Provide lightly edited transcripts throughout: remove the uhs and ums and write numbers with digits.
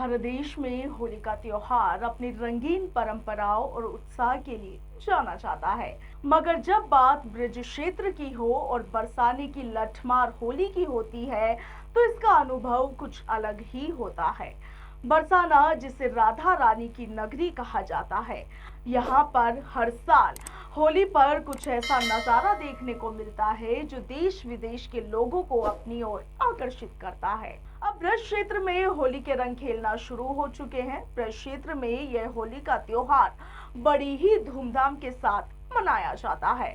भारत देश में होली का त्योहार अपनी रंगीन परंपराओं और उत्साह के लिए जाना जाता है। मगर जब बात ब्रज क्षेत्र की हो और बरसाने की लठमार होली की होती है, तो इसका अनुभव कुछ अलग ही होता है। बरसाना, जिसे राधा रानी की नगरी कहा जाता है, यहाँ पर हर साल होली पर कुछ ऐसा नजारा देखने को मिलता है जो देश विदेश के लोगों को अपनी ओर आकर्षित करता है। अब ब्रज क्षेत्र में होली के रंग खेलना शुरू हो चुके हैं। ब्रज क्षेत्र में यह होली का त्योहार बड़ी ही धूमधाम के साथ मनाया जाता है।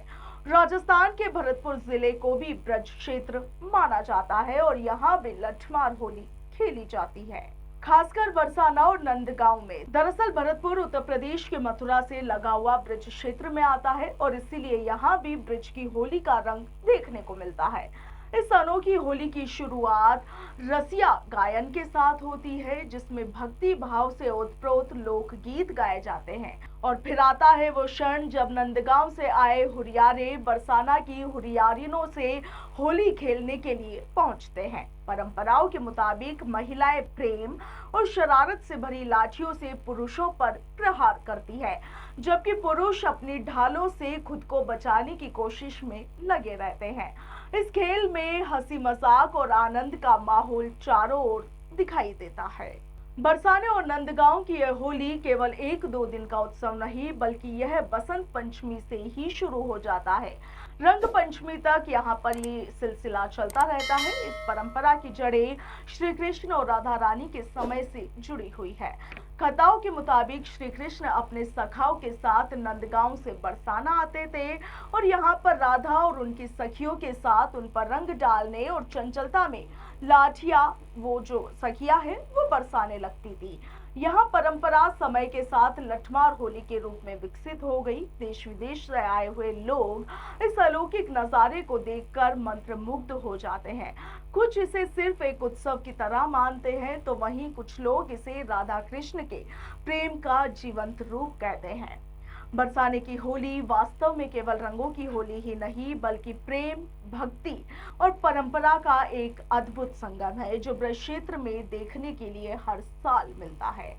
राजस्थान के भरतपुर जिले को भी ब्रज क्षेत्र माना जाता है और यहाँ भी लठमार होली खेली जाती है, खासकर बरसाना और नंदगांव में। दरअसल भरतपुर उत्तर प्रदेश के मथुरा से लगा हुआ ब्रज क्षेत्र में आता है और इसीलिए यहाँ भी ब्रज की होली का रंग देखने को मिलता है। इस अनोखी होली की शुरुआत रसिया गायन के साथ होती है, जिसमें भक्ति भाव से ओतप्रोत लोकगीत गाए जाते हैं। और फिर आता है वो क्षण जब नंदगांव से आए हुरियारे बरसाना की हुरियारिनों से होली खेलने के लिए पहुंचते हैं। परंपराओं के मुताबिक महिलाएं प्रेम और शरारत से भरी लाठियों से पुरुषों पर प्रहार करती है, जबकि पुरुष अपनी ढालों से खुद को बचाने की कोशिश में लगे रहते हैं। इस खेल में हंसी मजाक और आनंद का माहौल चारों ओर दिखाई देता है। बरसाने और नंदगांव की यह होली केवल 1-2 दिन का उत्सव नहीं, बल्कि यह बसंत पंचमी से ही शुरू हो जाता है। रंग पंचमी तक यहाँ पर ये सिलसिला चलता रहता है। इस परंपरा की जड़ें श्री कृष्ण और राधा रानी के समय से जुड़ी हुई है। कथाओं के मुताबिक श्री कृष्ण अपने सखाओं के साथ नंदगांव से बरसाना आते थे और यहाँ पर राधा और उनकी सखियों के साथ उन पर रंग डालने और चंचलता में लाठिया, वो जो सखिया है, वो बरसाने लगती थी। यह परंपरा समय के साथ लठमार होली के रूप में विकसित हो गई। देश विदेश से आए हुए लोग इस अलौकिक नजारे को देखकर मंत्रमुग्ध हो जाते हैं। कुछ इसे सिर्फ एक उत्सव की तरह मानते हैं, तो वहीं कुछ लोग इसे राधा कृष्ण के प्रेम का जीवंत रूप कहते हैं। बरसाने की होली वास्तव में केवल रंगों की होली ही नहीं, बल्कि प्रेम, भक्ति और परंपरा का एक अद्भुत संगम है, जो ब्रज क्षेत्र में देखने के लिए हर साल मिलता है।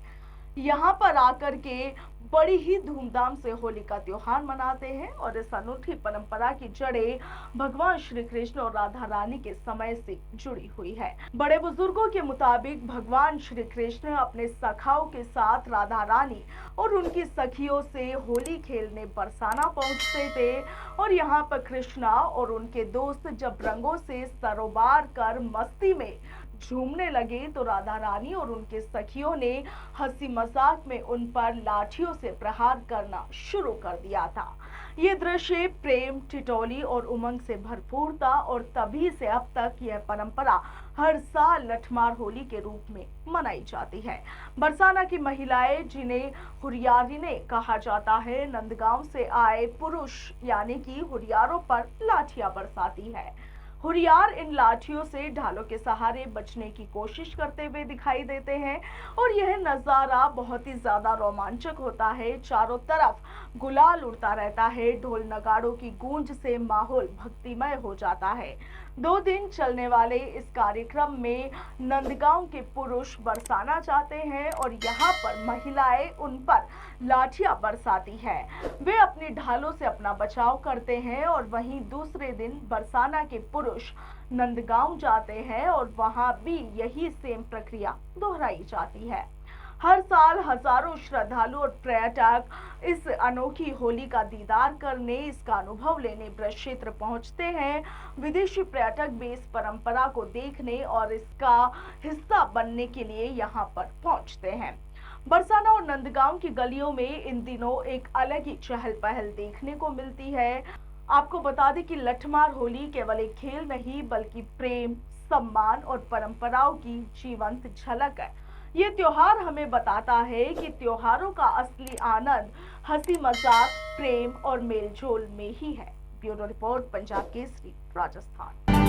यहाँ पर आकर के बड़ी ही धूमधाम से होली का त्योहार मनाते हैं और इस अनूठी परंपरा की जड़ें भगवान श्री कृष्ण और राधा रानी के समय से जुड़ी हुई है। बड़े बुजुर्गों के मुताबिक भगवान श्री कृष्ण अपने सखाओं के साथ राधा रानी और उनकी सखियों से होली खेलने बरसाना पहुंचते थे और यहाँ पर कृष्णा और उनके दोस्त जब रंगों से सरोबार कर मस्ती में झूमने लगे, तो राधा रानी और उनके सखियों ने हंसी मजाक में उन पर लाठियों से प्रहार करना शुरू कर दिया था। ये दृश्य प्रेम, ठिठोली और उमंग से भरपूर था और तभी से अब तक यह परंपरा हर साल लठमार होली के रूप में मनाई जाती है। बरसाना की महिलाएं, जिन्हें हुरियारिने कहा जाता है, नंदगांव से आए पुरुष यानी कि हुरियारों पर लाठियां बरसाती है। हुरियार इन लाठियों से ढालों के सहारे बचने की कोशिश करते हुए दिखाई देते हैं और यह नजारा बहुत ही ज्यादा रोमांचक होता है। चारों तरफ गुलाल उड़ता रहता है, ढोल नगाड़ों की गूंज से माहौल भक्तिमय हो जाता है। 2 दिन चलने वाले इस कार्यक्रम में नंदगांव के पुरुष बरसाना जाते हैं और यहाँ पर महिलाएं उन पर लाठियां बरसाती है। वे अपनी ढालों से अपना बचाव करते हैं और वहीं दूसरे दिन बरसाना के पुरुष नंदगांव जाते हैं और वहां भी यही सेम प्रक्रिया दोहराई जाती है। हर साल हजारों श्रद्धालु और पर्यटक इस अनोखी होली का दीदार करने, इसका अनुभव लेने ब्रज क्षेत्र पहुंचते हैं। विदेशी पर्यटक भी इस परंपरा को देखने और इसका हिस्सा बनने के लिए यहां पर पहुंचते हैं। बरसाना और नंदगांव की गलियों में इन दिनों एक अलग ही चहल पहल देखने को मिलती है। आपको बता दें कि लठमार होली केवल एक खेल नहीं, बल्कि प्रेम, सम्मान और परंपराओं की जीवंत झलक है। ये त्योहार हमें बताता है कि त्योहारों का असली आनंद हंसी मजाक, प्रेम और मेलजोल में ही है। Bureau report, Punjab Kesari, Rajasthan.